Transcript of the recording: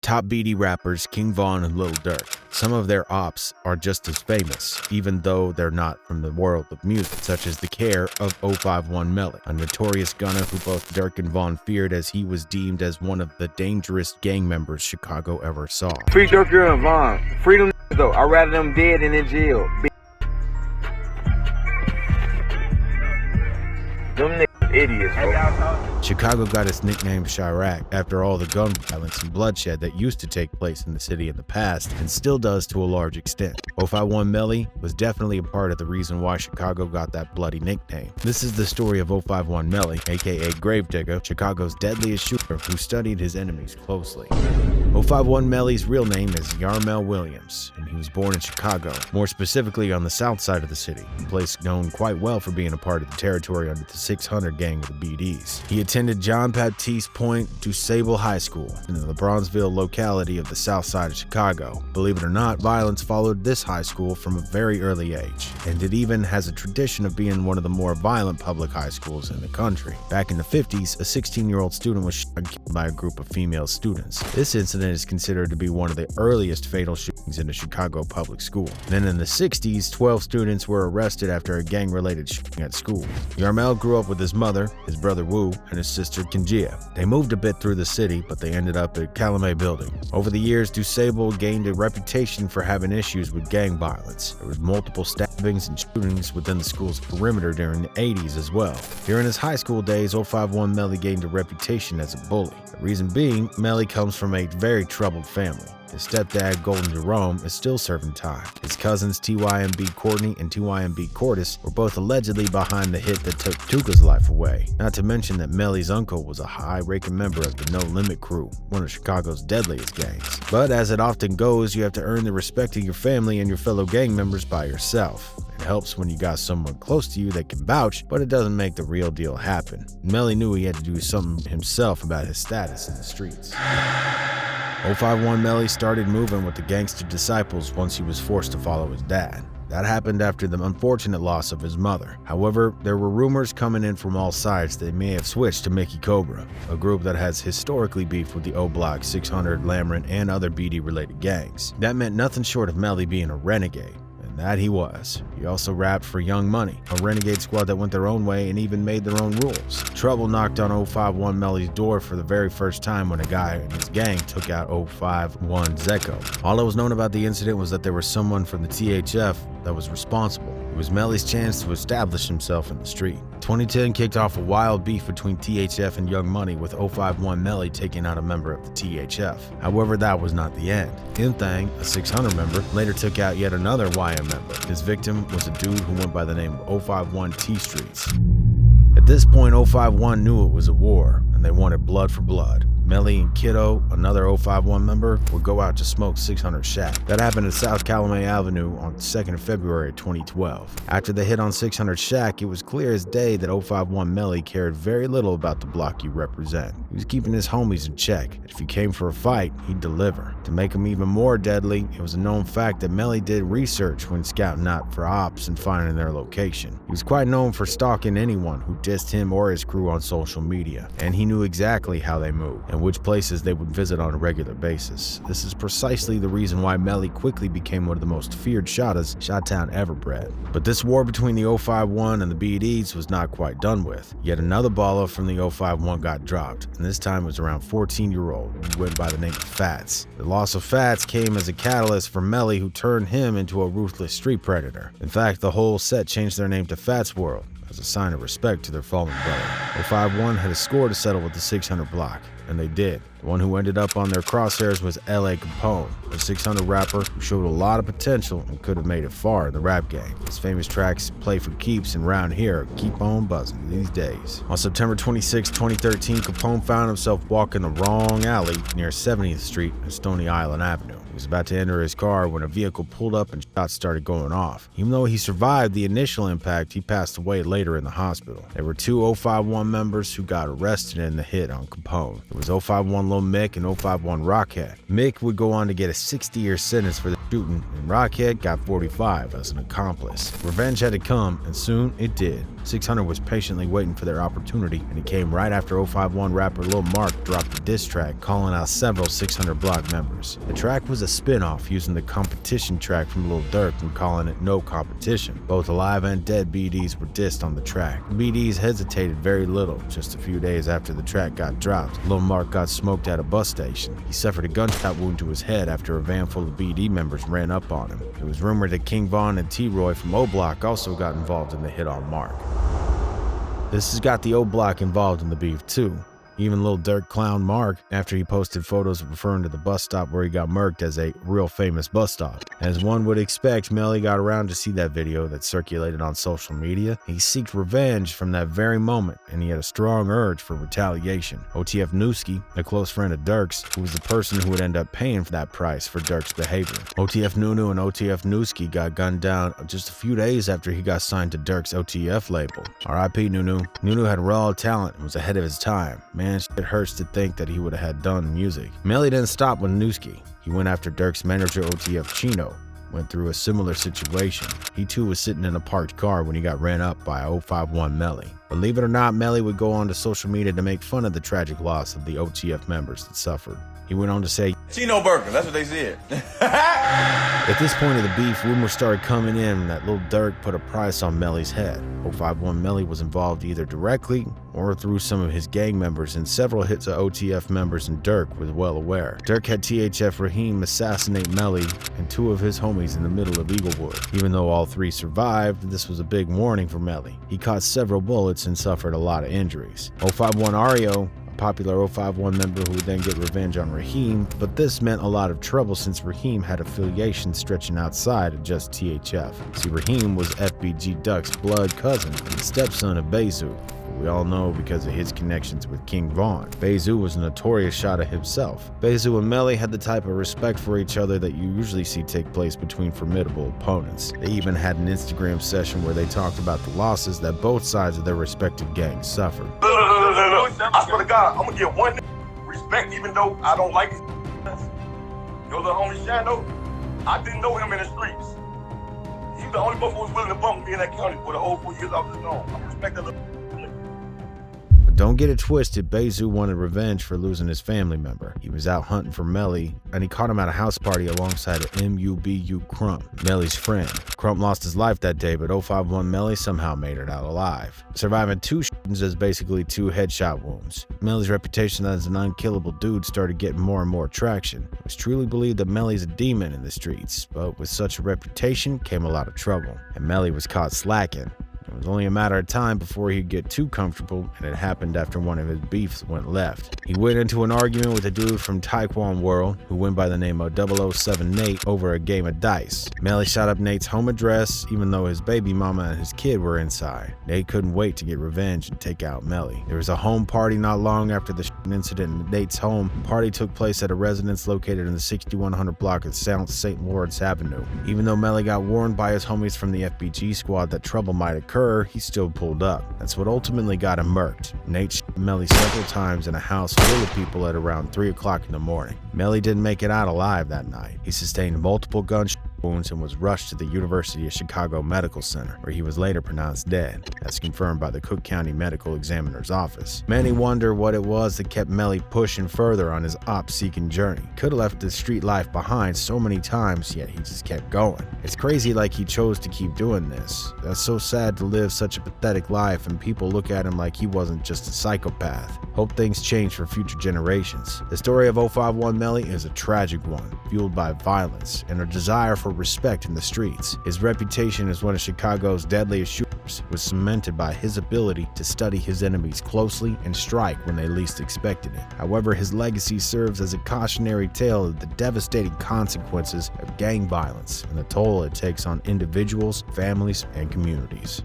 top BD rappers King Von and Lil Durk. Some of their ops are just as famous, even though they're not from the world of music, such as the care of 051 Melly, a notorious gunner who both Durk and Von feared as he was deemed as one of the dangerous gang members Chicago ever saw. Free Durk and Von. Free them though. I'd rather them dead than in jail. Them niggas idiots, bro. Chicago got its nickname Chiraq after all the gun violence and bloodshed that used to take place in the city in the past and still does to a large extent. 051 Melly was definitely a part of the reason why Chicago got that bloody nickname. This is the story of 051 Melly, aka Gravedigga, Chicago's deadliest shooter who studied his enemies closely. 051 Melly's real name is Yarmel Williams, and he was born in Chicago, more specifically on the south side of the city, a place known quite well for being a part of the territory under the 600 gang of the BDs. He attended John Baptiste Point DuSable High School in the Bronzeville locality of the south side of Chicago. Believe it or not, violence followed this high school from a very early age, and it even has a tradition of being one of the more violent public high schools in the country. Back in the 50s, a 16-year-old student was shot and killed by a group of female students. This incident is considered to be one of the earliest fatal shootings in a Chicago public school. Then in the 60s, 12 students were arrested after a gang-related shooting at school. Yarmel grew up with his mother, his brother Wu, and his sister Kinjia. They moved a bit through the city, but they ended up at Calumet Building. Over the years, DuSable gained a reputation for having issues with gang violence. There was multiple stabbings and shootings within the school's perimeter during the 80s as well. During his high school days, 051 Melly gained a reputation as a bully. The reason being, Melly comes from a very troubled family. His stepdad, Golden Jerome, is still serving time. His cousins, TYMB Courtney and TYMB Cordis, were both allegedly behind the hit that took Tuka's life away. Not to mention that Melly's uncle was a high-ranking member of the No Limit Crew, one of Chicago's deadliest gangs. But as it often goes, you have to earn the respect of your family and your fellow gang members by yourself. It helps when you got someone close to you that can vouch, but it doesn't make the real deal happen. Melly knew he had to do something himself about his status in the streets. 051 Melly started moving with the gangster disciples once he was forced to follow his dad. That happened after the unfortunate loss of his mother. However, there were rumors coming in from all sides that they may have switched to Mickey Cobra, a group that has historically beefed with the O-Block, 600, Lamron, and other BD-related gangs. That meant nothing short of Melly being a renegade. That he was. He also rapped for Young Money, a renegade squad that went their own way and even made their own rules. Trouble knocked on 051 Melly's door for the very first time when a guy in his gang took out 051 Zecco. All that was known about the incident was that there was someone from the THF that was responsible. It was Melly's chance to establish himself in the street. 2010 kicked off a wild beef between THF and Young Money, with 051 Melly taking out a member of the THF. However, that was not the end. Thang, a 600 member, later took out yet another YM member. His victim was a dude who went by the name of 051 T Streets. At this point, 051 knew it was a war, and they wanted blood for blood. Melly and Kiddo, another 051 member, would go out to smoke 600 Shack. That happened at South Calumet Avenue on 2nd of February 2012. After the hit on 600 Shack, it was clear as day that 051 Melly cared very little about the block you represent. He was keeping his homies in check. If you came for a fight, he'd deliver. To make him even more deadly, it was a known fact that Melly did research when scouting out for ops and finding their location. He was quite known for stalking anyone who dissed him or his crew on social media, and he knew exactly how they moved and which places they would visit on a regular basis. This is precisely the reason why Melly quickly became one of the most feared shotters Chi-Town ever bred. But this war between the 051 and the BDs was not quite done with. Yet another baller from the 051 got dropped, and this time was around 14-year-old who went by the name of Fats. The loss of Fats came as a catalyst for Melly, who turned him into a ruthless street predator. In fact, the whole set changed their name to Fats World as a sign of respect to their fallen brother. 051 had a score to settle with the 600 block, and they did. The one who ended up on their crosshairs was L.A. Capone, a 600 rapper who showed a lot of potential and could have made it far in the rap game. His famous tracks Play for Keeps and Round Here keep on buzzing these days. On September 26, 2013, Capone found himself walking the wrong alley near 70th Street and Stony Island Avenue. He was about to enter his car when a vehicle pulled up and shots started going off. Even though he survived the initial impact, he passed away later in the hospital. There were two 051 members who got arrested in the hit on Capone. It was 051 Lil Mick and 051 Rockhead. Mick would go on to get a 60-year sentence for the shooting, and Rockhead got 45 as an accomplice. Revenge had to come, and soon it did. 600 was patiently waiting for their opportunity, and it came right after 051 rapper Lil Mark dropped a diss track calling out several 600 Block members. The track was a spin-off using the competition track from Lil Durk and calling it No Competition. Both alive and dead BDs were dissed on the track. The BDs hesitated very little. Just a few days after the track got dropped, Lil Mark got smoked at a bus station. He suffered a gunshot wound to his head after a van full of BD members ran up on him. It was rumored that King Von and T-Roy from O Block also got involved in the hit on Mark. This has got the O Block involved in the beef too. Even Lil Durk clowned Mark after he posted photos referring to the bus stop where he got murked as a real famous bus stop. As one would expect, Melly got around to see that video that circulated on social media. He seeked revenge from that very moment, and he had a strong urge for retaliation. OTF Newski, a close friend of Durk's, who was the person who would end up paying for that price for Durk's behavior. OTF Nunu and OTF Newski got gunned down just a few days after he got signed to Durk's OTF label. R.I.P. Nunu. Nunu had raw talent and was ahead of his time. Man, it hurts to think that he would have had done music. Melly didn't stop with Newski. He went after Durk's manager OTF Chino. Went through a similar situation. He too was sitting in a parked car when he got ran up by 051 Melly. Believe it or not, Melly would go on to social media to make fun of the tragic loss of the OTF members that suffered. He went on to say, Chino Burger, that's what they said. At this point of the beef, rumors started coming in that Lil Durk put a price on Melly's head. 051 Melly was involved either directly or through some of his gang members, and several hits of OTF members, and Durk was well aware. Durk had THF Raheem assassinate Melly and two of his homies in the middle of Eaglewood. Even though all three survived, this was a big warning for Melly. He caught several bullets and suffered a lot of injuries. 051 Ario, popular 051 member who would then get revenge on Raheem, but this meant a lot of trouble since Raheem had affiliations stretching outside of just THF. See, Raheem was FBG Duck's blood cousin and stepson of Bezu. We all know because of his connections with King Von. Bezu was a notorious shotter himself. Bezu and Melly had the type of respect for each other that you usually see take place between formidable opponents. They even had an Instagram session where they talked about the losses that both sides of their respective gangs suffered. I swear to God, I'm gonna give one respect even though I don't like his Your little homie Shadow, I didn't know him in the streets. He's the only one who was willing to bump me in that county for the whole 4 years I was gone. I respect that little. Don't get it twisted, Bezu wanted revenge for losing his family member. He was out hunting for Melly, and he caught him at a house party alongside of MUBU Crump, Melly's friend. Crump lost his life that day, but 051 Melly somehow made it out alive, surviving two shootings as basically two headshot wounds. Melly's reputation as an unkillable dude started getting more and more traction. It was truly believed that Melly's a demon in the streets, but with such a reputation came a lot of trouble, and Melly was caught slacking. It was only a matter of time before he'd get too comfortable, and it happened after one of his beefs went left. He went into an argument with a dude from Taekwon World who went by the name of 007 Nate over a game of dice. Melly shot up Nate's home address even though his baby mama and his kid were inside. Nate couldn't wait to get revenge and take out Melly. There was a home party not long after the incident in Nate's home. The party took place at a residence located in the 6100 block of South St. Lawrence Avenue. Even though Melly got warned by his homies from the FBG squad that trouble might occur, he still pulled up. That's what ultimately got him murked. Nate shot Melly several times in a house full of people at around 3 o'clock in the morning. Melly didn't make it out alive that night. He sustained multiple gunshot wounds and was rushed to the University of Chicago Medical Center, where he was later pronounced dead. That's confirmed by the Cook County Medical Examiner's Office. Many wonder what it was that kept Melly pushing further on his op-seeking journey. Could have left the street life behind so many times, yet he just kept going. It's crazy like he chose to keep doing this. That's so sad to live such a pathetic life and people look at him like he wasn't just a psychopath. Hope things change for future generations. The story of 051 Melly is a tragic one, fueled by violence and a desire for respect in the streets. His reputation as one of Chicago's deadliest shooters was cemented by his ability to study his enemies closely and strike when they least expected it. However, his legacy serves as a cautionary tale of the devastating consequences of gang violence and the toll it takes on individuals, families, and communities.